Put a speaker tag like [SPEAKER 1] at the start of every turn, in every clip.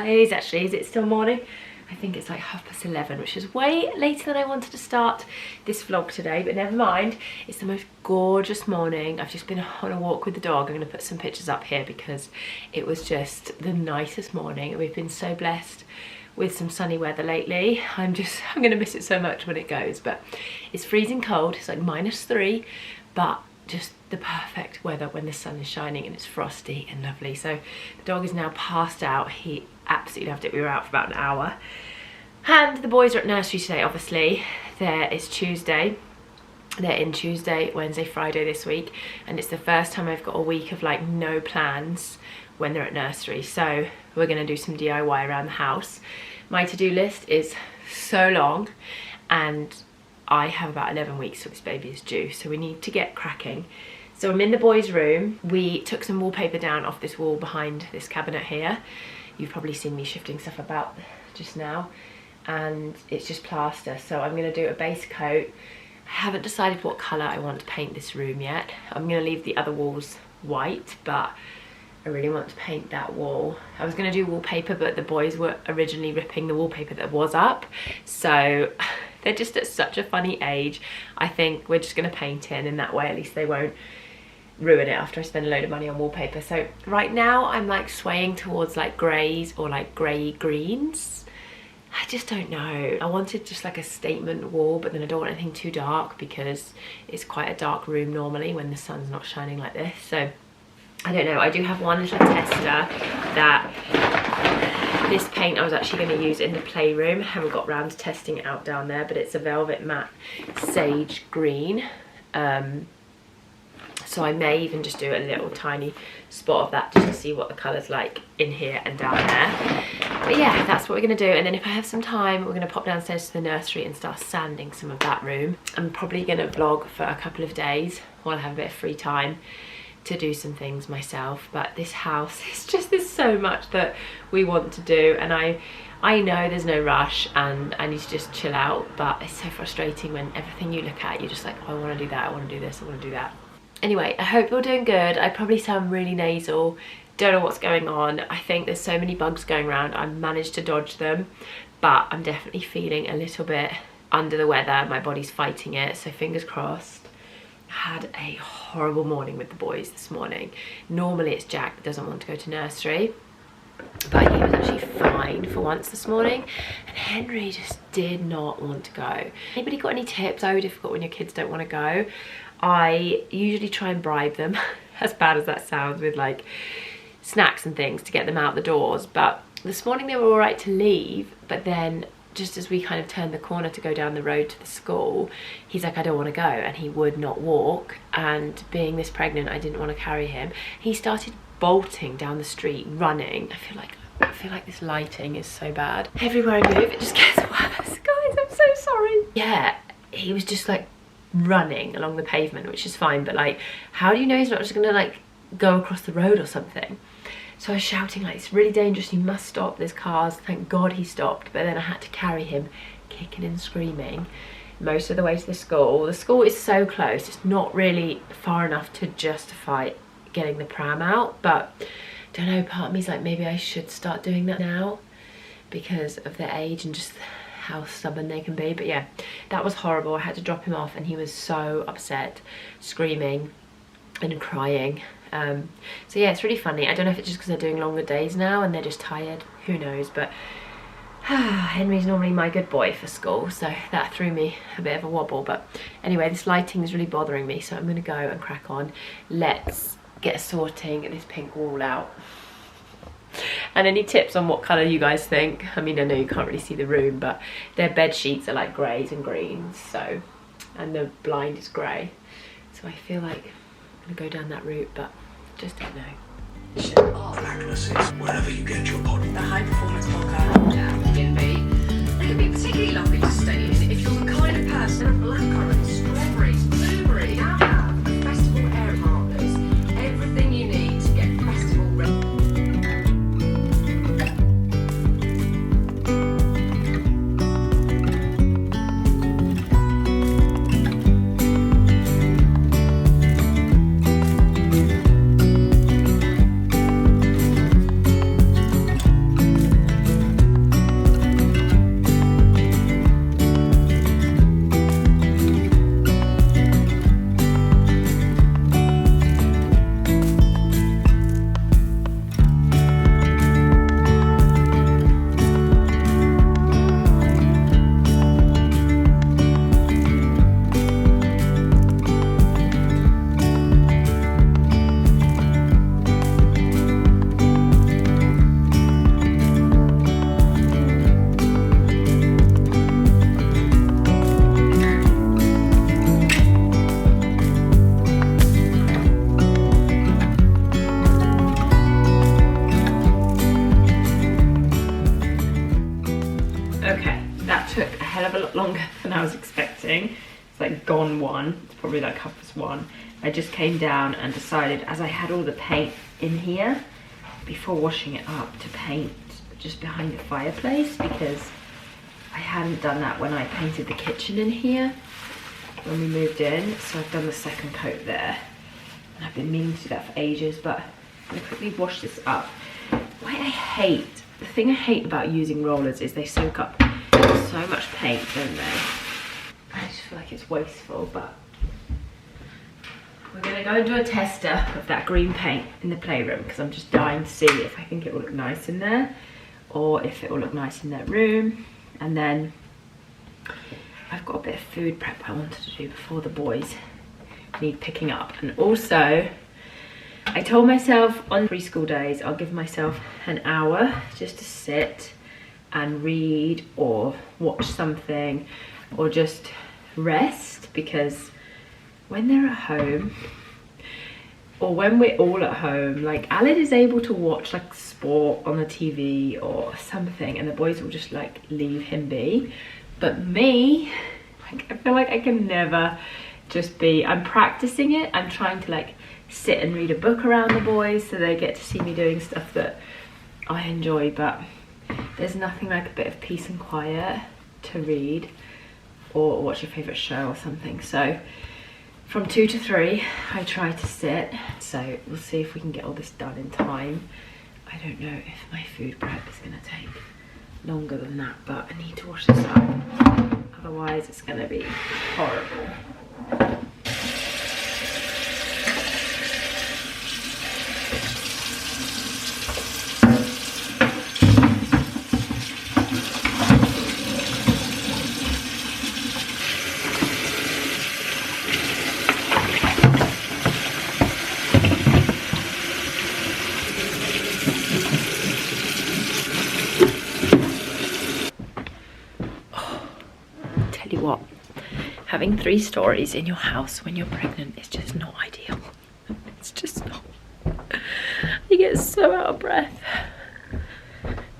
[SPEAKER 1] guys. Actually, is it still morning? I think it's like 11:30, which is way later than I wanted to start this vlog today, but never mind. It's the most gorgeous morning. I've just been on a walk with the dog. I'm going to put some pictures up here because it was just the nicest morning. We've been so blessed with some sunny weather lately. I'm going to miss it so much when it goes, but it's freezing cold. It's like -3, but just the perfect weather when the sun is shining and it's frosty and lovely. So the dog is now passed out. He absolutely loved it. We were out for about an hour. And the boys are at nursery today, obviously. It's Tuesday. They're in Tuesday, Wednesday, Friday this week. And it's the first time I've got a week of like no plans when they're at nursery. So we're gonna do some DIY around the house. My to-do list is so long and I have about 11 weeks till this baby is due, so we need to get cracking. So I'm in the boys' room. We took some wallpaper down off this wall behind this cabinet here. You've probably seen me shifting stuff about just now, and it's just plaster. So I'm gonna do a base coat. I haven't decided what colour I want to paint this room yet. I'm gonna leave the other walls white, but I really want to paint that wall. I was gonna do wallpaper, but the boys were originally ripping the wallpaper that was up, so they're just at such a funny age. I think we're just gonna paint in that way at least they won't ruin it after I spend a load of money on wallpaper. So right now I'm like swaying towards like greys or like grey greens. I just don't know. I wanted just like a statement wall, but then I don't want anything too dark because it's quite a dark room normally when the sun's not shining like this. So I don't know. I do have one little tester that this paint I was actually going to use in the playroom. Haven't got round to testing it out down there, but it's a velvet matte sage green. So I may even just do a little tiny spot of that just to see what the colour's like in here and down there. But yeah, that's what we're going to do. And then if I have some time, we're going to pop downstairs to the nursery and start sanding some of that room. I'm probably going to vlog for a couple of days while I have a bit of free time to do some things myself. But this house is just, there's so much that we want to do, and I know there's no rush and I need to just chill out, but it's so frustrating when everything you look at you're just like, oh, I want to do that, I want to do this, I want to do that. Anyway, I hope you're doing good. I probably sound really nasal, don't know what's going on. I think there's so many bugs going around. I managed to dodge them, but I'm definitely feeling a little bit under the weather. My body's fighting it, so fingers crossed. Had a horrible morning with the boys this morning. Normally it's Jack that doesn't want to go to nursery, but he was actually fine for once this morning, and Henry just did not want to go. Anybody got any tips? So difficult when your kids don't want to go. I usually try and bribe them, as bad as that sounds, with like snacks and things to get them out the doors, but this morning they were all right to leave, but then just as we kind of turned the corner to go down the road to the school, he's like, I don't want to go, and he would not walk. And being this pregnant, I didn't want to carry him. He started bolting down the street, running. I feel like this lighting is so bad. Everywhere I move, it just gets worse. Guys, I'm so sorry. Yeah, he was just like running along the pavement, which is fine, but like, how do you know he's not just gonna like go across the road or something? So I was shouting like, it's really dangerous, you must stop, there's cars. Thank God he stopped, but then I had to carry him kicking and screaming most of the way to the school. The school is so close, it's not really far enough to justify getting the pram out, but don't know, part of me's like, maybe I should start doing that now because of their age and just how stubborn they can be. But yeah, that was horrible. I had to drop him off and he was so upset, screaming and crying. So yeah, it's really funny. I don't know if it's just because they're doing longer days now and they're just tired, who knows, but Henry's normally my good boy for school, so that threw me a bit of a wobble. But anyway, this lighting is really bothering me, so I'm gonna go and crack on. Let's get sorting this pink wall out. And any tips on what colour you guys think? I mean, I know you can't really see the room, but their bed sheets are like greys and greens, so, and the blind is grey, so I feel like I'm gonna go down that route, but just don't know.
[SPEAKER 2] Blackness is wherever you get your pod.
[SPEAKER 3] The high performance podcast can be particularly lovely to stay in if you're the kind of person of blackcurrant, strawberries, blueberry, festival air partners, everything you need to get festival ready.
[SPEAKER 1] took a hell of a lot longer than I was expecting. It's like gone 1. It's probably like 1:30. I just came down and decided, as I had all the paint in here, before washing it up, to paint just behind the fireplace, because I hadn't done that when I painted the kitchen in here when we moved in. So I've done the second coat there, and I've been meaning to do that for ages, but I'm gonna quickly wash this up. The thing I hate about using rollers is they soak up so much paint, don't they? I just feel like it's wasteful, but we're gonna go and do a tester of that green paint in the playroom, because I'm just dying to see if I think it will look nice in there or if it will look nice in their room. And then I've got a bit of food prep I wanted to do before the boys need picking up. And also, I told myself on preschool days I'll give myself an hour just to sit and read or watch something or just rest, because when they're at home, or when we're all at home, like Alan is able to watch like sport on the TV or something, and the boys will just like leave him be. But me, like, I feel like I can never just be, I'm practicing it. I'm trying to like sit and read a book around the boys so they get to see me doing stuff that I enjoy, but there's nothing like a bit of peace and quiet to read or watch your favourite show or something. So from 2 to 3 I try to sit, so we'll see if we can get all this done in time. I don't know if my food prep is going to take longer than that, but I need to wash this up, otherwise it's going to be horrible. What, having 3 stories in your house when you're pregnant is just not ideal. It's just not. You get so out of breath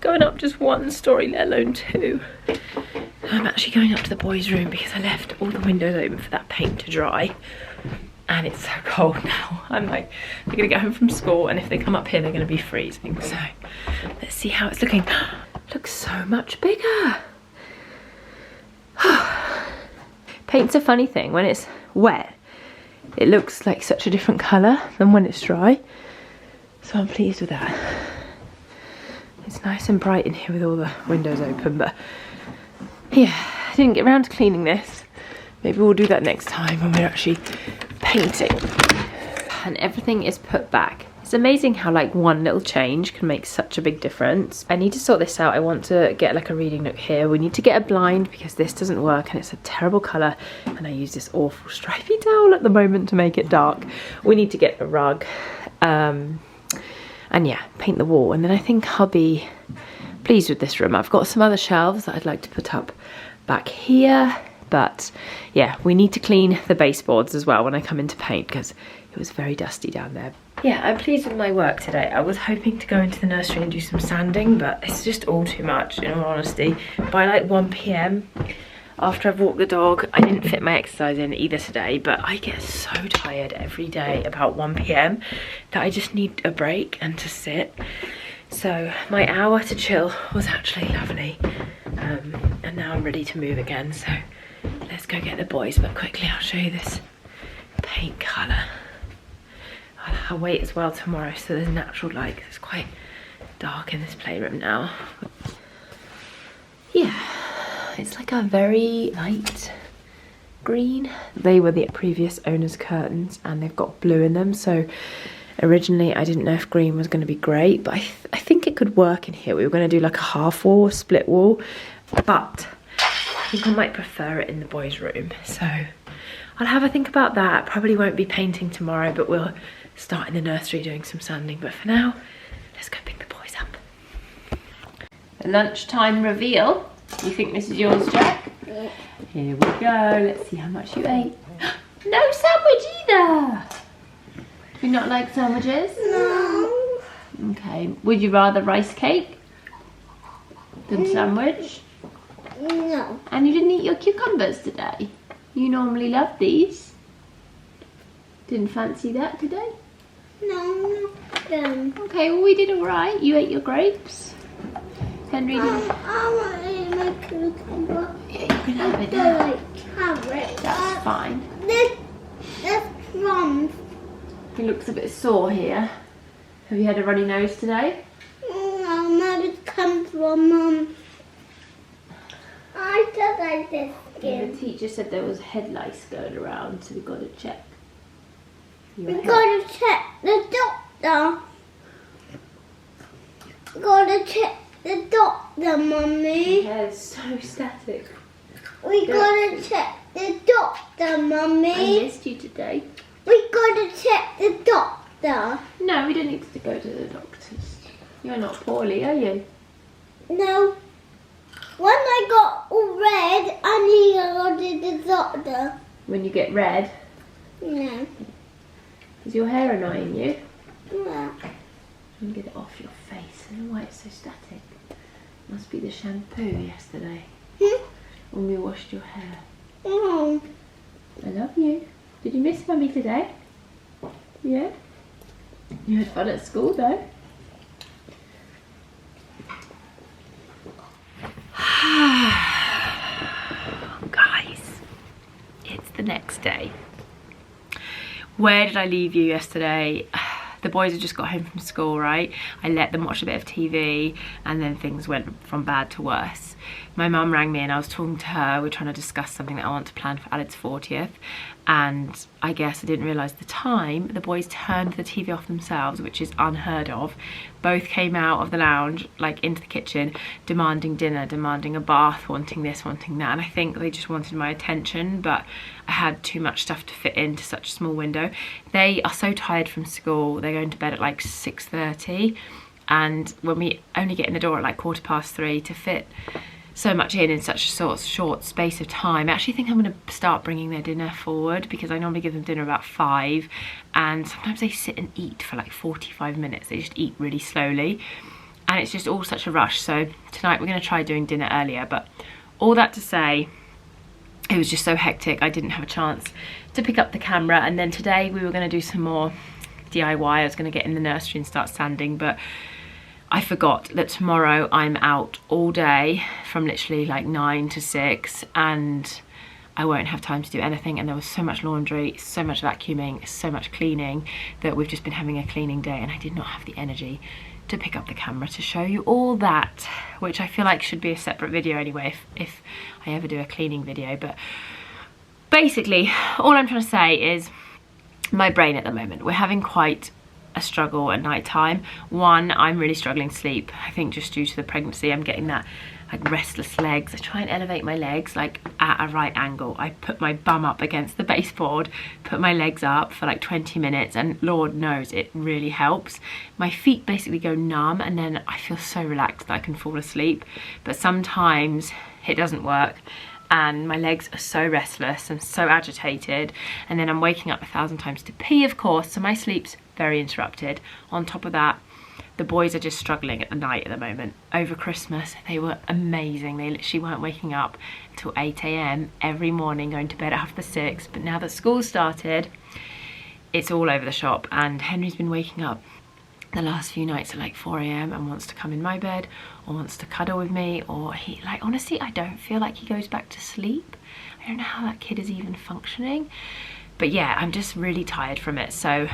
[SPEAKER 1] going up just 1 story, let alone 2. I'm actually going up to the boys' room because I left all the windows open for that paint to dry, and it's so cold now. I'm like, they're gonna get home from school, and if they come up here they're gonna be freezing. So let's see how it's looking. Looks so much bigger. Paint's a funny thing. When it's wet, it looks like such a different colour than when it's dry. So I'm pleased with that. It's nice and bright in here with all the windows open, but yeah, I didn't get around to cleaning this. Maybe we'll do that next time when we're actually painting. And everything is put back. It's amazing how like one little change can make such a big difference. I need to sort this out. I want to get like a reading nook here. We need to get a blind because this doesn't work and it's a terrible colour, and I use this awful stripy towel at the moment to make it dark. We need to get a rug and yeah, paint the wall, and then I think I'll be pleased with this room. I've got some other shelves that I'd like to put up back here, but yeah, we need to clean the baseboards as well when I come in to paint because it was very dusty down there. Yeah, I'm pleased with my work today. I was hoping to go into the nursery and do some sanding, but it's just all too much, in all honesty. By like 1 PM, after I've walked the dog, I didn't fit my exercise in either today, but I get so tired every day about 1 PM that I just need a break and to sit. So my hour to chill was actually lovely. And now I'm ready to move again, so let's go get the boys. But quickly, I'll show you this paint colour. I'll wait as well tomorrow so there's natural light, because it's quite dark in this playroom now. Yeah, it's like a very light green. They were the previous owner's curtains and they've got blue in them, so originally I didn't know if green was going to be great, but I think it could work in here. We were going to do like a half wall, split wall, but I think I might prefer it in the boys' room, so I'll have a think about that. Probably won't be painting tomorrow, but we'll start in the nursery doing some sanding. But for now, let's go pick the boys up. The lunchtime reveal. You think this is yours, Jack? Yeah. Here we go. Let's see how much you ate. No sandwich either. Do you not like sandwiches?
[SPEAKER 4] No.
[SPEAKER 1] Okay. Would you rather rice cake than sandwich?
[SPEAKER 4] No.
[SPEAKER 1] And you didn't eat your cucumbers today? You normally love these. Didn't fancy that today?
[SPEAKER 4] No, no.
[SPEAKER 1] Okay, well we did alright. You ate your grapes. Henry didn't.
[SPEAKER 4] I want to eat my cucumber.
[SPEAKER 1] Yeah, you can have it
[SPEAKER 4] I
[SPEAKER 1] now.
[SPEAKER 4] like carrots.
[SPEAKER 1] That's fine.
[SPEAKER 4] There's crumbs.
[SPEAKER 1] He looks a bit sore here. Have you had a runny nose today?
[SPEAKER 4] No, maybe it comes from I just like this
[SPEAKER 1] The
[SPEAKER 4] skin.
[SPEAKER 1] teacher said there was head lice going around, so we got to check.
[SPEAKER 4] We gotta check the doctor. Gotta check the doctor, Mummy.
[SPEAKER 1] Your hair's so static.
[SPEAKER 4] We gotta check the doctor,
[SPEAKER 1] I
[SPEAKER 4] Mummy.
[SPEAKER 1] missed you today.
[SPEAKER 4] We gotta check the doctor.
[SPEAKER 1] No, we don't need to go to the doctors. You're not poorly, are you?
[SPEAKER 4] No. When I got all red, I need to go to the doctor.
[SPEAKER 1] When you get red,
[SPEAKER 4] No.
[SPEAKER 1] is your hair annoying you?
[SPEAKER 4] Yeah.
[SPEAKER 1] And get it off your face. I don't know why it's so static. Must be the shampoo yesterday when we washed your hair.
[SPEAKER 4] Oh.
[SPEAKER 1] I love you. Did you miss Mummy today? Yeah? You had fun at school though. Guys, it's the next day. Where did I leave you yesterday? The boys had just got home from school, right? I let them watch a bit of TV and then things went from bad to worse. My mum rang me and I was talking to her. We're trying to discuss something that I want to plan for Alec's 40th. And I guess I didn't realise the time. The boys turned the TV off themselves, which is unheard of. Both came out of the lounge, like into the kitchen, demanding dinner, demanding a bath, wanting this, wanting that. And I think they just wanted my attention, but I had too much stuff to fit into such a small window. They are so tired from school. They're going to bed at like 6:30. And when we only get in the door at like 3:15 to fit so much in such a short space of time, I actually think I'm going to start bringing their dinner forward, because I normally give them dinner about 5, and sometimes they sit and eat for like 45 minutes. They just eat really slowly and it's just all such a rush. So tonight we're going to try doing dinner earlier. But all that to say, it was just so hectic I didn't have a chance to pick up the camera. And then today we were going to do some more DIY. I was going to get in the nursery and start sanding, but I forgot that tomorrow I'm out all day from literally like 9 to 6, and I won't have time to do anything. And there was so much laundry, so much vacuuming, so much cleaning, that we've just been having a cleaning day, and I did not have the energy to pick up the camera to show you all that, which I feel like should be a separate video anyway if I ever do a cleaning video. But basically all I'm trying to say is my brain at the moment, we're having quite a struggle at night time. One, I'm really struggling to sleep. I think just due to the pregnancy, I'm getting that like restless legs. I try and elevate my legs like at a right angle. I put my bum up against the baseboard, put my legs up for like 20 minutes, and Lord knows it really helps. My feet basically go numb, and then I feel so relaxed that I can fall asleep. But sometimes it doesn't work, and my legs are so restless and so agitated, and then I'm waking up 1,000 times to pee, of course, so my sleep's very interrupted. On top of that, the boys are just struggling at the night at the moment. Over Christmas, they were amazing. They literally weren't waking up until 8 AM every morning, going to bed at 6:30. But now that school started, it's all over the shop, and Henry's been waking up the last few nights at like 4 AM and wants to come in my bed or wants to cuddle with me, or he, like, honestly, I don't feel like he goes back to sleep. I don't know how that kid is even functioning. But yeah, I'm just really tired from it. So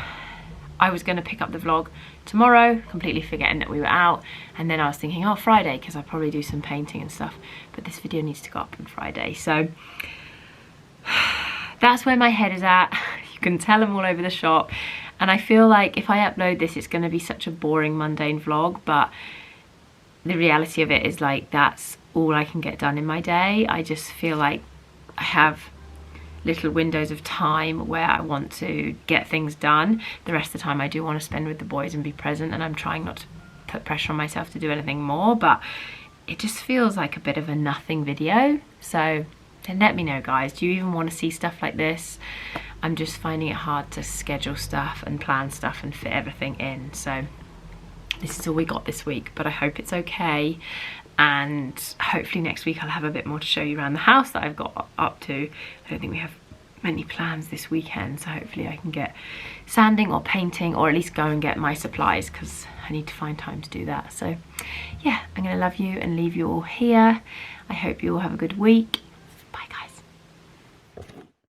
[SPEAKER 1] I was going to pick up the vlog tomorrow, completely forgetting that we were out, and then I was thinking, oh, Friday, because I'll probably do some painting and stuff, but this video needs to go up on Friday. So that's where my head is at. You can tell I'm all over the shop, and I feel like if I upload this, it's going to be such a boring, mundane vlog, but the reality of it is, like, that's all I can get done in my day. I just feel like I have little windows of time where I want to get things done. The rest of the time I do want to spend with the boys and be present, and I'm trying not to put pressure on myself to do anything more, but it just feels like a bit of a nothing video. So then let me know, guys, do you even want to see stuff like this? I'm just finding it hard to schedule stuff and plan stuff and fit everything in. So this is all we got this week, but I hope it's okay. And hopefully next week I'll have a bit more to show you around the house that I've got up to. I don't think we have many plans this weekend, so hopefully I can get sanding or painting, or at least go and get my supplies, because I need to find time to do that. So yeah, I'm gonna love you and leave you all here. I hope you all have a good week,